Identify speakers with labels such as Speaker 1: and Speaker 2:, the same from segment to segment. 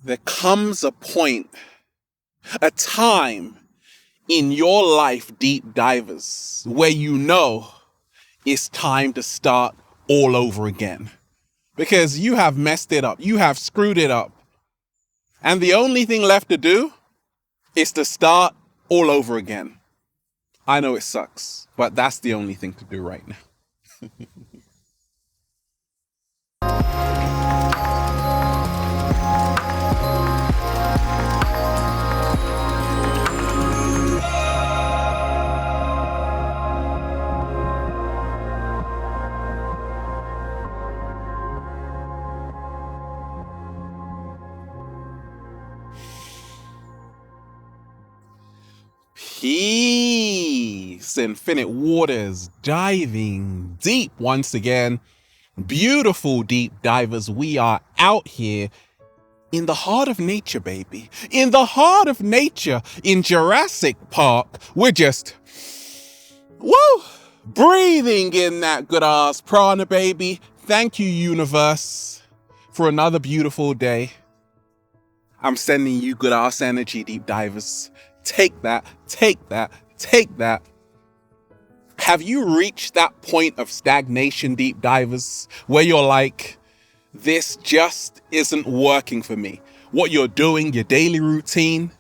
Speaker 1: There comes a point, a time in your life, deep divers, where you know it's time to start all over again. Because you have messed it up. You have screwed it up. And the only thing left to do is to start all over again. I know it sucks, but that's the only thing to do right now. Peace, infinite waters, diving deep once again. Beautiful deep divers, we are out here in the heart of nature, baby. In the heart of nature, in Jurassic Park. We're just, breathing in that good ass prana, baby. Thank you, universe, for another beautiful day. I'm sending you good ass energy, deep divers. Take that, take that, take that. Have you reached that point of stagnation, deep divers, where you're like, this just isn't working for me? What you're doing, your daily routine,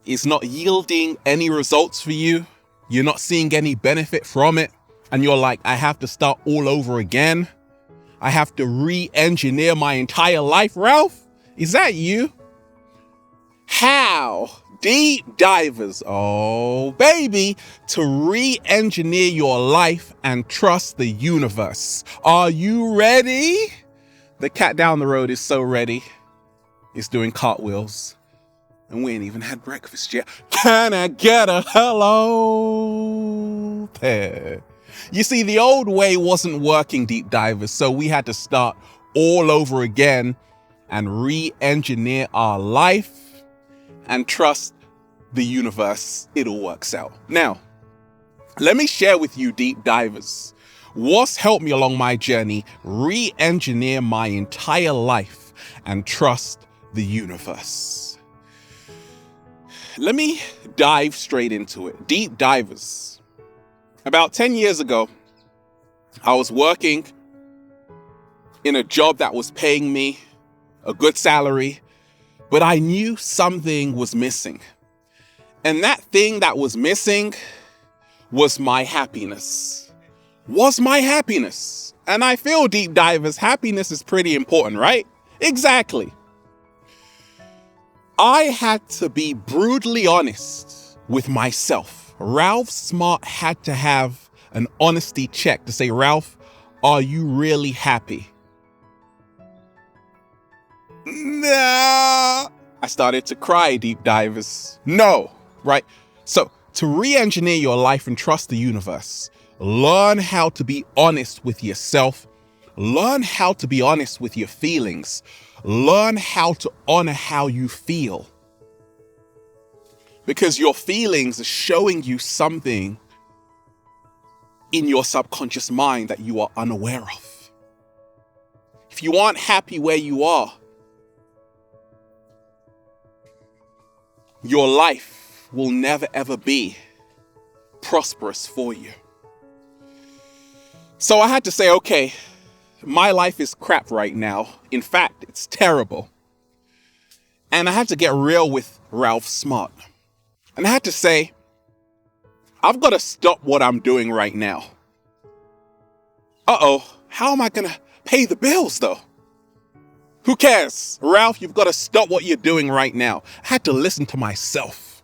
Speaker 1: is not yielding any results for you. You're not seeing any benefit from it. And you're like, I have to start all over again. I have to re-engineer my entire life, Ralph. Is that you? How, deep divers, oh baby, to re-engineer your life and trust the universe. Are you ready? The cat down the road is so ready. It's doing cartwheels. And we ain't even had breakfast yet. Can I get a hello there? You see, the old way wasn't working, deep divers, so we had to start all over again and re-engineer our life and trust the universe. It all works out. Now, let me share with you, deep divers, what's helped me along my journey re-engineer my entire life and trust the universe. Let me dive straight into it. Deep divers. About 10 years ago, I was working in a job that was paying me a good salary, but I knew something was missing. And that thing that was missing was my happiness. And I feel, deep divers, happiness is pretty important, right? Exactly. I had to be brutally honest with myself. Ralph Smart had to have an honesty check to say, Ralph, are you really happy? Nah. I started to cry, deep divers. No, right? So to re-engineer your life and trust the universe, learn how to be honest with yourself. Learn how to be honest with your feelings. Learn how to honor how you feel. Because your feelings are showing you something in your subconscious mind that you are unaware of. If you aren't happy where you are, your life will never ever be prosperous for you. So I had to say, okay, my life is crap right now. In fact, it's terrible. And I had to get real with Ralph Smart. And I had to say, I've got to stop what I'm doing right now. How am I going to pay the bills though? Who cares? Ralph, you've got to stop what you're doing right now. I had to listen to myself.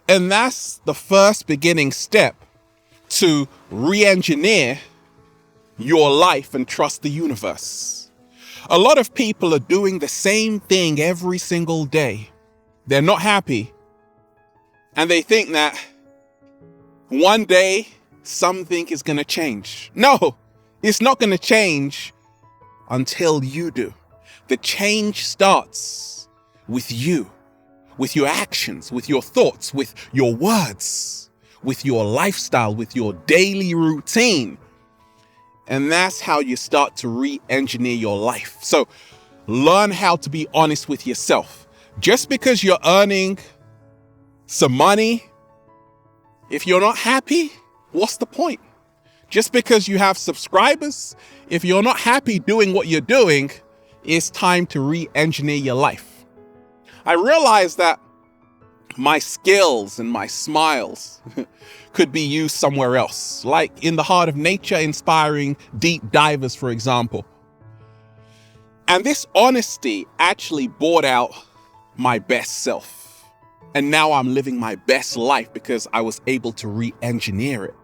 Speaker 1: And that's the first beginning step to re-engineer your life and trust the universe. A lot of people are doing the same thing every single day. They're not happy. And they think that one day something is going to change. No, it's not going to change until you do. The change starts with you, with your actions, with your thoughts, with your words, with your lifestyle, with your daily routine. And that's how you start to re-engineer your life. So learn how to be honest with yourself. Just because you're earning some money, if you're not happy, what's the point? Just because you have subscribers, if you're not happy doing what you're doing, it's time to re-engineer your life. I realized that my skills and my smiles could be used somewhere else, like in the heart of nature, inspiring deep divers, for example. And this honesty actually brought out my best self. And now I'm living my best life because I was able to re-engineer it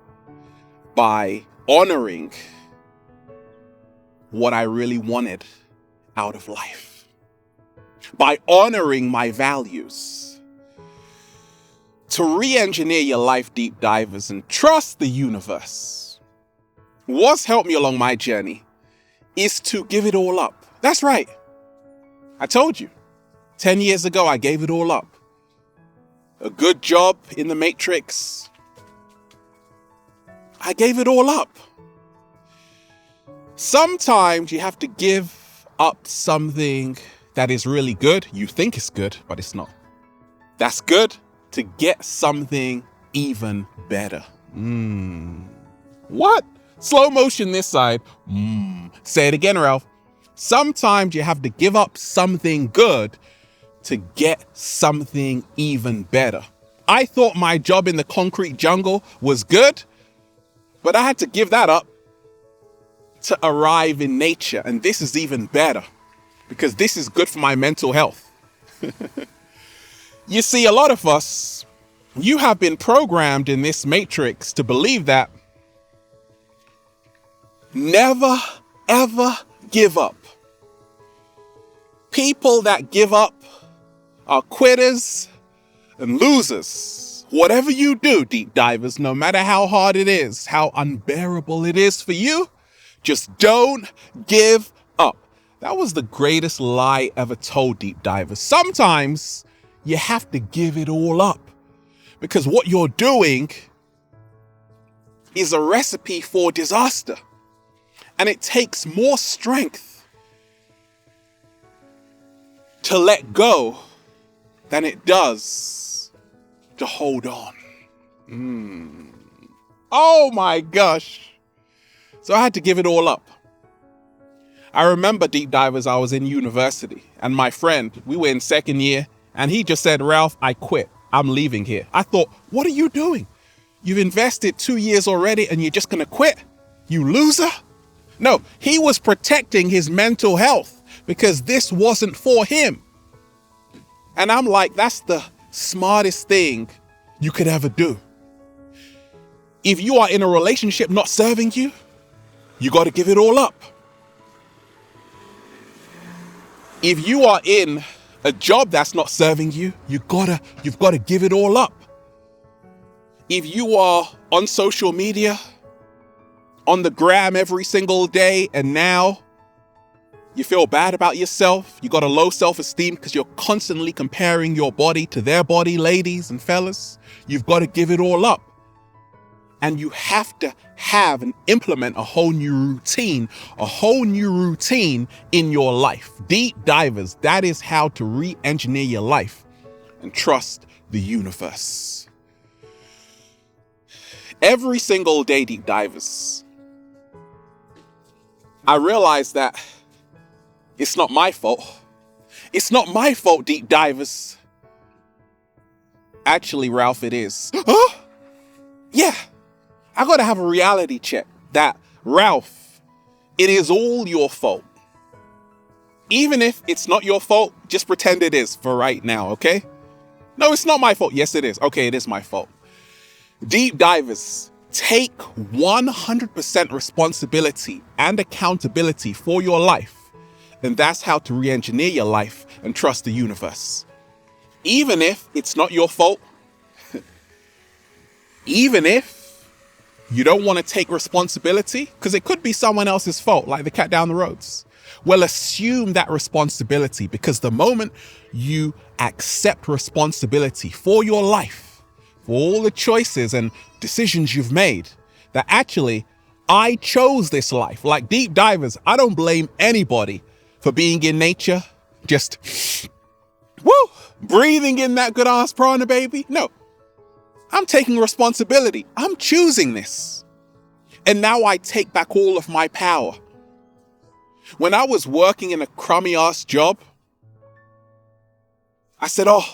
Speaker 1: by honoring what I really wanted out of life, by honoring my values. To re-engineer your life, deep divers, and trust the universe. What's helped me along my journey is to give it all up. That's right. I told you, 10 years ago, I gave it all up. A good job in the Matrix. I gave it all up. Sometimes you have to give up something that is really good. You think it's good, but it's not. That's good to get something even better. What? Slow motion this side. Say it again, Ralph. Sometimes you have to give up something good to get something even better. I thought my job in the concrete jungle was good, but I had to give that up to arrive in nature. And this is even better because this is good for my mental health. You see, a lot of us, you have been programmed in this matrix to believe that never, ever give up. People that give up are quitters and losers. Whatever you do, deep divers, no matter how hard it is, how unbearable it is for you, just don't give up. That was the greatest lie ever told, deep divers. Sometimes you have to give it all up because what you're doing is a recipe for disaster. And it takes more strength to let go than it does to hold on. Oh my gosh. So I had to give it all up. I remember, deep divers, I was in university and my friend, we were in second year, and he just said, Ralph, I quit. I'm leaving here. I thought, what are you doing? You've invested 2 years already and you're just going to quit? You loser? No, he was protecting his mental health because this wasn't for him. And I'm like, that's the smartest thing you could ever do. If you are in a relationship not serving you, you got to give it all up. If you are in a job that's not serving you, you've got to give it all up. If you are on social media, on the gram every single day, and now you feel bad about yourself, you got a low self-esteem because you're constantly comparing your body to their body, ladies and fellas, you've got to give it all up. And you have to have and implement a whole new routine in your life. Deep divers, that is how to re-engineer your life and trust the universe. Every single day, deep divers, I realize that it's not my fault. It's not my fault, deep divers. Actually, Ralph, it is. Huh? Yeah. I gotta have a reality check that, Ralph, it is all your fault. Even if it's not your fault, just pretend it is for right now, okay? No, it's not my fault. Yes, it is. Okay, it is my fault. Deep divers, take 100% responsibility and accountability for your life. And that's how to re-engineer your life and trust the universe. Even if it's not your fault, even if you don't want to take responsibility, because it could be someone else's fault, like the cat down the roads. Well, assume that responsibility, because the moment you accept responsibility for your life, for all the choices and decisions you've made, that actually, I chose this life. Like deep divers, I don't blame anybody for being in nature, just, woo, breathing in that good ass prana, baby. No, I'm taking responsibility. I'm choosing this. And now I take back all of my power. When I was working in a crummy ass job, I said, oh,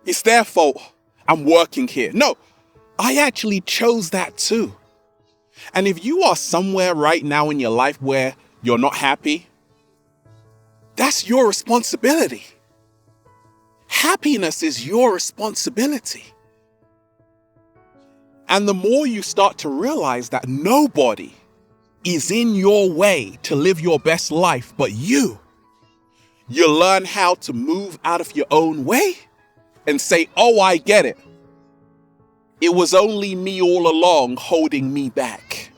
Speaker 1: it's their fault I'm working here. No, I actually chose that too. And if you are somewhere right now in your life where you're not happy, that's your responsibility. Happiness is your responsibility. And the more you start to realize that nobody is in your way to live your best life but you learn how to move out of your own way and say, oh, I get it. It was only me all along holding me back.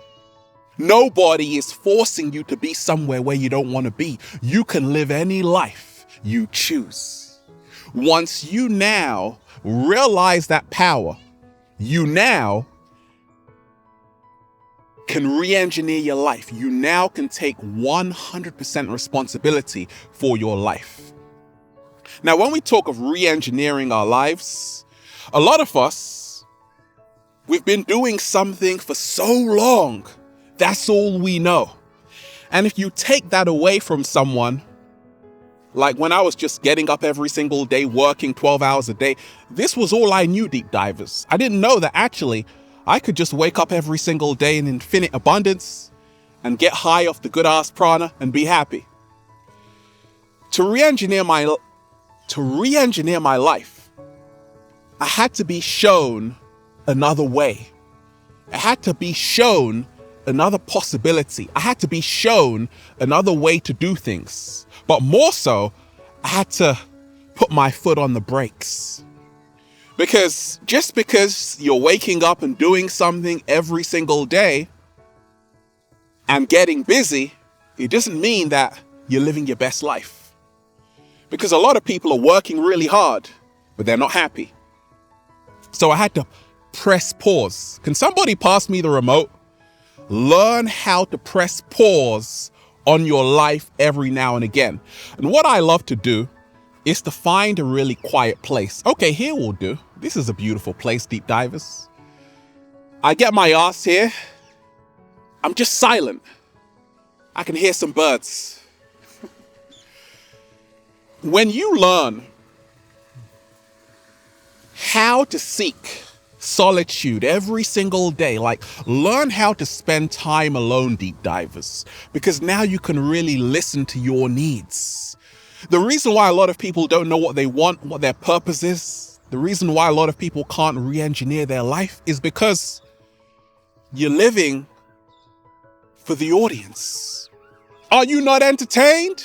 Speaker 1: Nobody is forcing you to be somewhere where you don't want to be. You can live any life you choose. Once you now realize that power, you now can re-engineer your life. You now can take 100% responsibility for your life. Now, when we talk of re-engineering our lives, a lot of us, we've been doing something for so long. That's all we know. And if you take that away from someone, like when I was just getting up every single day, working 12 hours a day, this was all I knew, deep divers. I didn't know that actually I could just wake up every single day in infinite abundance and get high off the good ass prana and be happy. To re-engineer my life, I had to be shown another way. I had to be shown another possibility. I had to be shown another way to do things. But more so, I had to put my foot on the brakes. Because just because you're waking up and doing something every single day and getting busy, it doesn't mean that you're living your best life. Because a lot of people are working really hard, but they're not happy. So I had to press pause. Can somebody pass me the remote? Learn how to press pause on your life every now and again. And what I love to do is to find a really quiet place. Okay, here will do. This is a beautiful place, deep divers. I get my ass here. I'm just silent. I can hear some birds. When you learn how to seek solitude every single day, like learn how to spend time alone, deep divers, because now you can really listen to your needs. The reason why a lot of people don't know what they want, what their purpose is, the reason why a lot of people can't re-engineer their life is because you're living for the audience. Are you not entertained?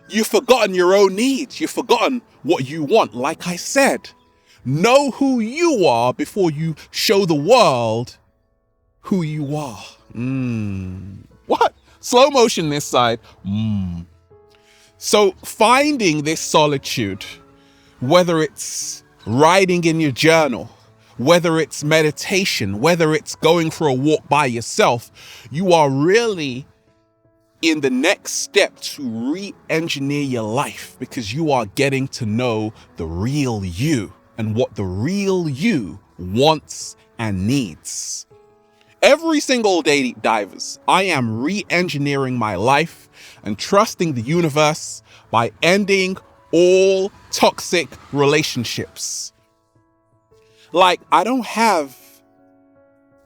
Speaker 1: You've forgotten your own needs. You've forgotten what you want. Like I said, know who you are before you show the world who you are. What? Slow motion this side. So finding this solitude, whether it's writing in your journal, whether it's meditation, whether it's going for a walk by yourself, you are really in the next step to re-engineer your life, because you are getting to know the real you and what the real you wants and needs. Every single day, deep divers, I am re-engineering my life and trusting the universe by ending all toxic relationships. Like, I don't have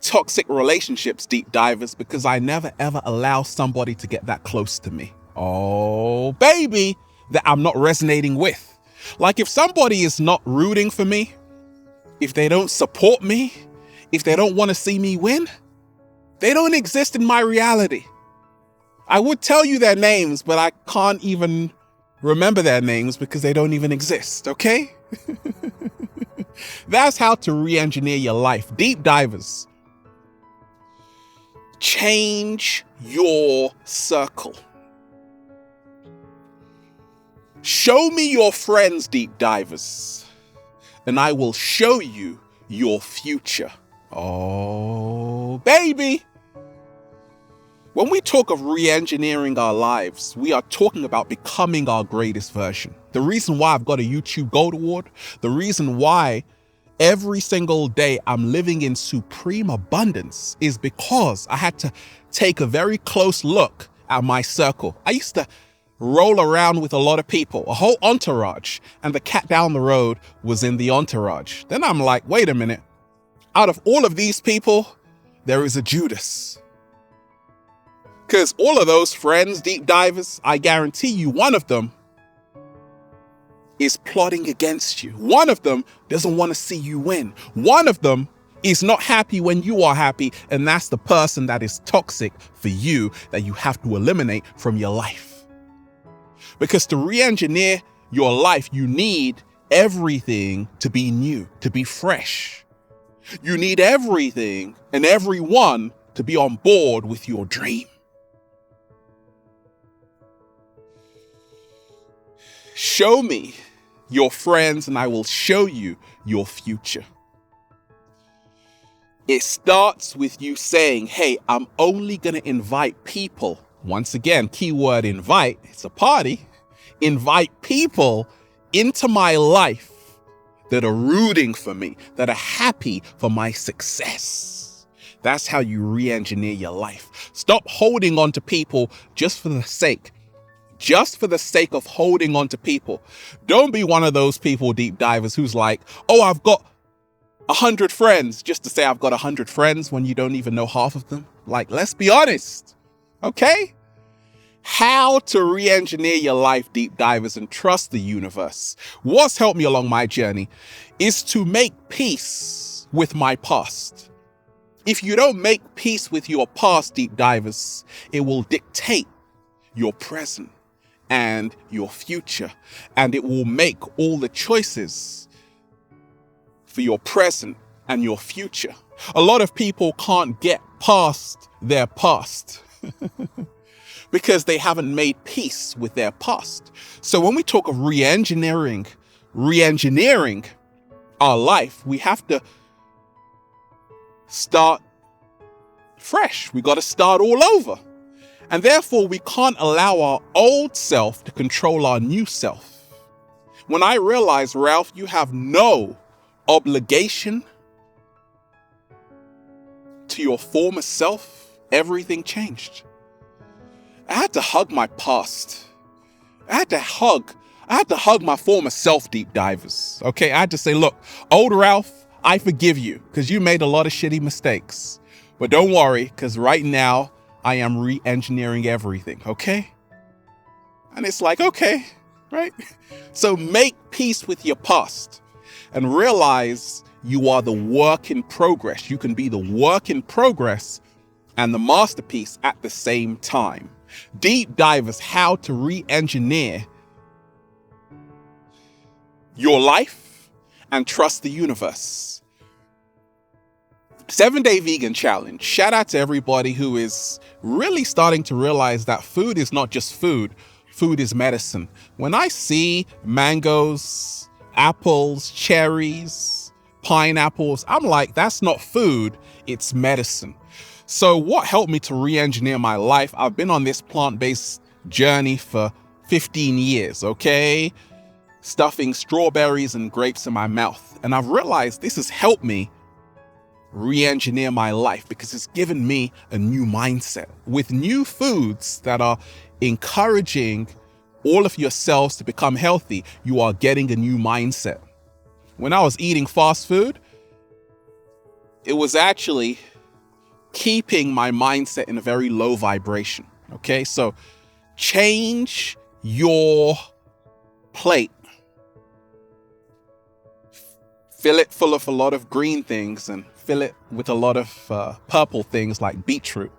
Speaker 1: toxic relationships, deep divers, because I never ever allow somebody to get that close to me. Oh, baby, that I'm not resonating with. Like, if somebody is not rooting for me, if they don't support me, if they don't want to see me win, they don't exist in my reality. I would tell you their names, but I can't even remember their names because they don't even exist, okay? That's how to re-engineer your life. Deep divers, change your circle. Show me your friends, deep divers, and I will show you your future. Oh, baby. When we talk of re-engineering our lives, we are talking about becoming our greatest version. The reason why I've got a YouTube Gold Award, the reason why every single day I'm living in supreme abundance is because I had to take a very close look at my circle. I used to roll around with a lot of people, a whole entourage, and the cat down the road was in the entourage. Then I'm like, wait a minute. Out of all of these people, there is a Judas. Because all of those friends, deep divers, I guarantee you one of them is plotting against you. One of them doesn't want to see you win. One of them is not happy when you are happy, and that's the person that is toxic for you that you have to eliminate from your life. Because to re-engineer your life, you need everything to be new, to be fresh. You need everything and everyone to be on board with your dream. Show me your friends and I will show you your future. It starts with you saying, hey, I'm only going to invite people. Once again, keyword invite, it's a party. Invite people into my life that are rooting for me, that are happy for my success. That's how you re-engineer your life. Stop holding on to people just for the sake of holding on to people. Don't be one of those people, deep divers, who's like, oh, I've got 100 friends, just to say I've got 100 friends when you don't even know half of them. Like, let's be honest, okay? How to re-engineer your life, deep divers, and trust the universe. What's helped me along my journey is to make peace with my past. If you don't make peace with your past, deep divers, it will dictate your present and your future, and it will make all the choices for your present and your future. A lot of people can't get past their past because they haven't made peace with their past. So when we talk of re-engineering our life, we have to start fresh. We got to start all over. And therefore, we can't allow our old self to control our new self. When I realized, Ralph, you have no obligation to your former self, everything changed. I had to hug my past. I had to hug my former self, deep divers. Okay, I had to say, look, old Ralph, I forgive you because you made a lot of shitty mistakes. But don't worry, because right now, I am re-engineering everything, okay? And it's like, okay, right? So make peace with your past and realize you are the work in progress. You can be the work in progress and the masterpiece at the same time. Deep divers, how to re-engineer your life and trust the universe. 7-day vegan challenge. Shout out to everybody who is really starting to realize that food is not just food. Food is medicine. When I see mangoes, apples, cherries, pineapples, I'm like, that's not food, it's medicine. So what helped me to re-engineer my life? I've been on this plant-based journey for 15 years, okay? Stuffing strawberries and grapes in my mouth. And I've realized this has helped me re-engineer my life because it's given me a new mindset with new foods that are encouraging all of your cells to become healthy. You are getting a new mindset. When I was eating fast food, it was actually keeping my mindset in a very low vibration. Okay, so change your plate. Fill it full of a lot of green things and fill it with a lot of purple things like beetroot.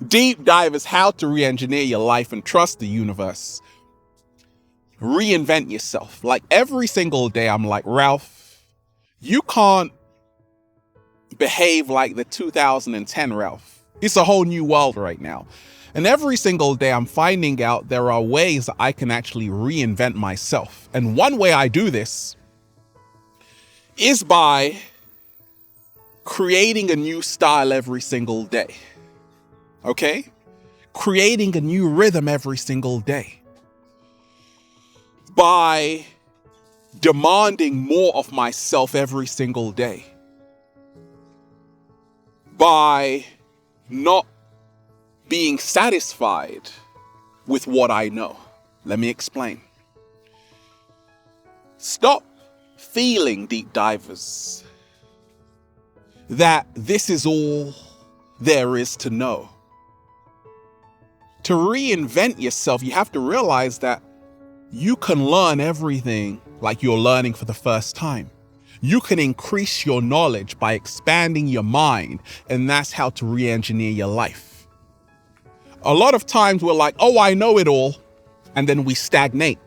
Speaker 1: Deep divers, how to re-engineer your life and trust the universe. Reinvent yourself. Like every single day, I'm like, Ralph, you can't behave like the 2010 Ralph. It's a whole new world right now. And every single day, I'm finding out there are ways that I can actually reinvent myself. And one way I do this is by creating a new style every single day. Okay? Creating a new rhythm every single day. By demanding more of myself every single day. By not being satisfied with what I know. Let me explain. Stop feeling, deep divers, that this is all there is to know. To reinvent yourself, you have to realize that you can learn everything like you're learning for the first time. You can increase your knowledge by expanding your mind, and that's how to re-engineer your life. A lot of times we're like, oh, I know it all, and then we stagnate.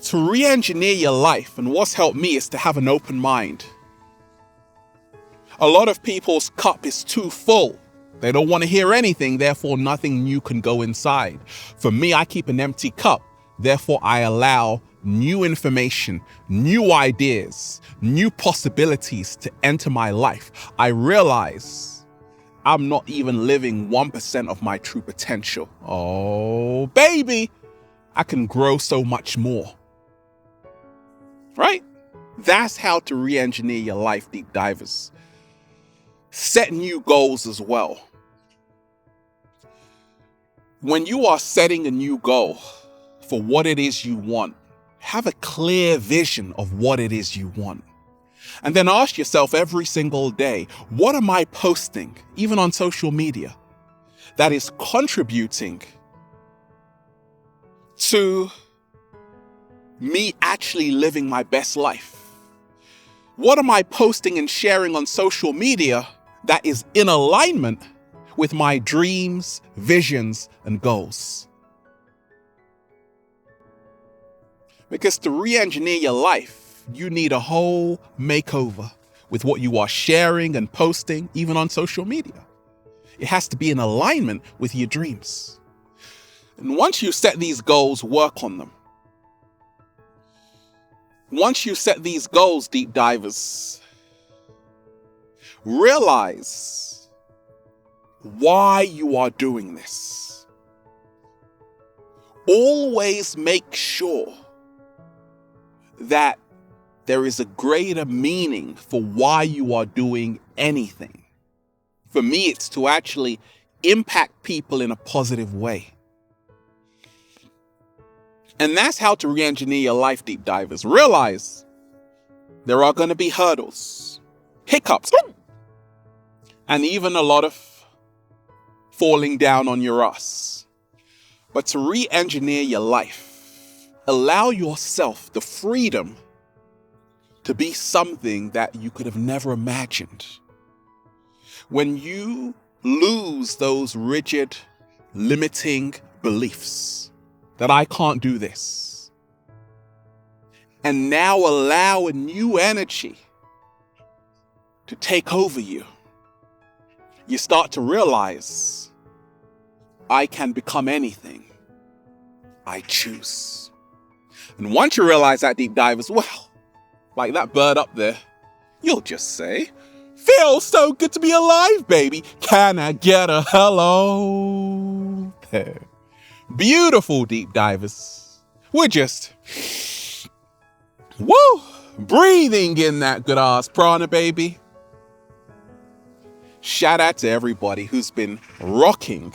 Speaker 1: To re-engineer your life, and what's helped me is to have an open mind. A lot of people's cup is too full. They don't want to hear anything, therefore nothing new can go inside. For me, I keep an empty cup. Therefore, I allow new information, new ideas, new possibilities to enter my life. I realize I'm not even living 1% of my true potential. Oh, baby, I can grow so much more. Right? That's how to re-engineer your life, deep divers. Set new goals as well. When you are setting a new goal for what it is you want, have a clear vision of what it is you want. And then ask yourself every single day, what am I posting, even on social media, that is contributing to me actually living my best life? What am I posting and sharing on social media that is in alignment with my dreams, visions, and goals? Because to re-engineer your life, you need a whole makeover with what you are sharing and posting, even on social media. It has to be in alignment with your dreams. And once you set these goals, work on them. Once you set these goals, deep divers, realize why you are doing this. Always make sure that there is a greater meaning for why you are doing anything. For me, it's to actually impact people in a positive way. And that's how to re-engineer your life, deep divers. Realize there are going to be hurdles, hiccups, and even a lot of falling down on your ass. But to re-engineer your life, allow yourself the freedom to be something that you could have never imagined. When you lose those rigid, limiting beliefs that I can't do this, and now allow a new energy to take over you, you start to realize I can become anything I choose. And once you realize that, deep divers, well, like that bird up there, you'll just say, feels so good to be alive, baby. Can I get a hello? Beautiful, deep divers. We're just, woo, breathing in that good ass prana, baby. Shout out to everybody who's been rocking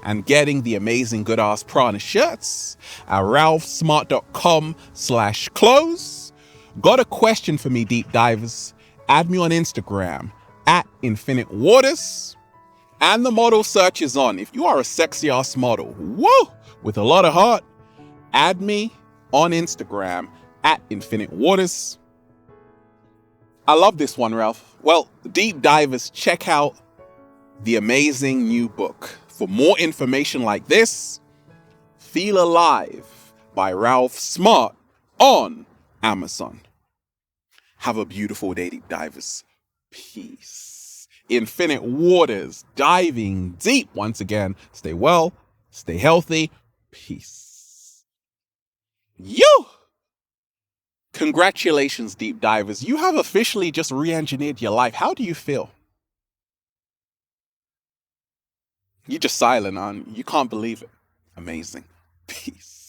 Speaker 1: and getting the amazing good ass prana shirts at ralphsmart.com/clothes. Got a question for me, deep divers? Add me on Instagram at Infinite Waters. And the model search is on. If you are a sexy ass model, woo, with a lot of heart, add me on Instagram at Infinite Waters. I love this one, Ralph. Well, deep divers, check out the amazing new book. For more information like this, Feel Alive by Ralph Smart on Amazon. Have a beautiful day, deep divers. Peace. Infinite Waters, diving deep once again. Stay well, stay healthy. Peace. You! Congratulations, deep divers. You have officially just re-engineered your life. How do you feel? You're just silent, aren't you? You can't believe it. Amazing. Peace.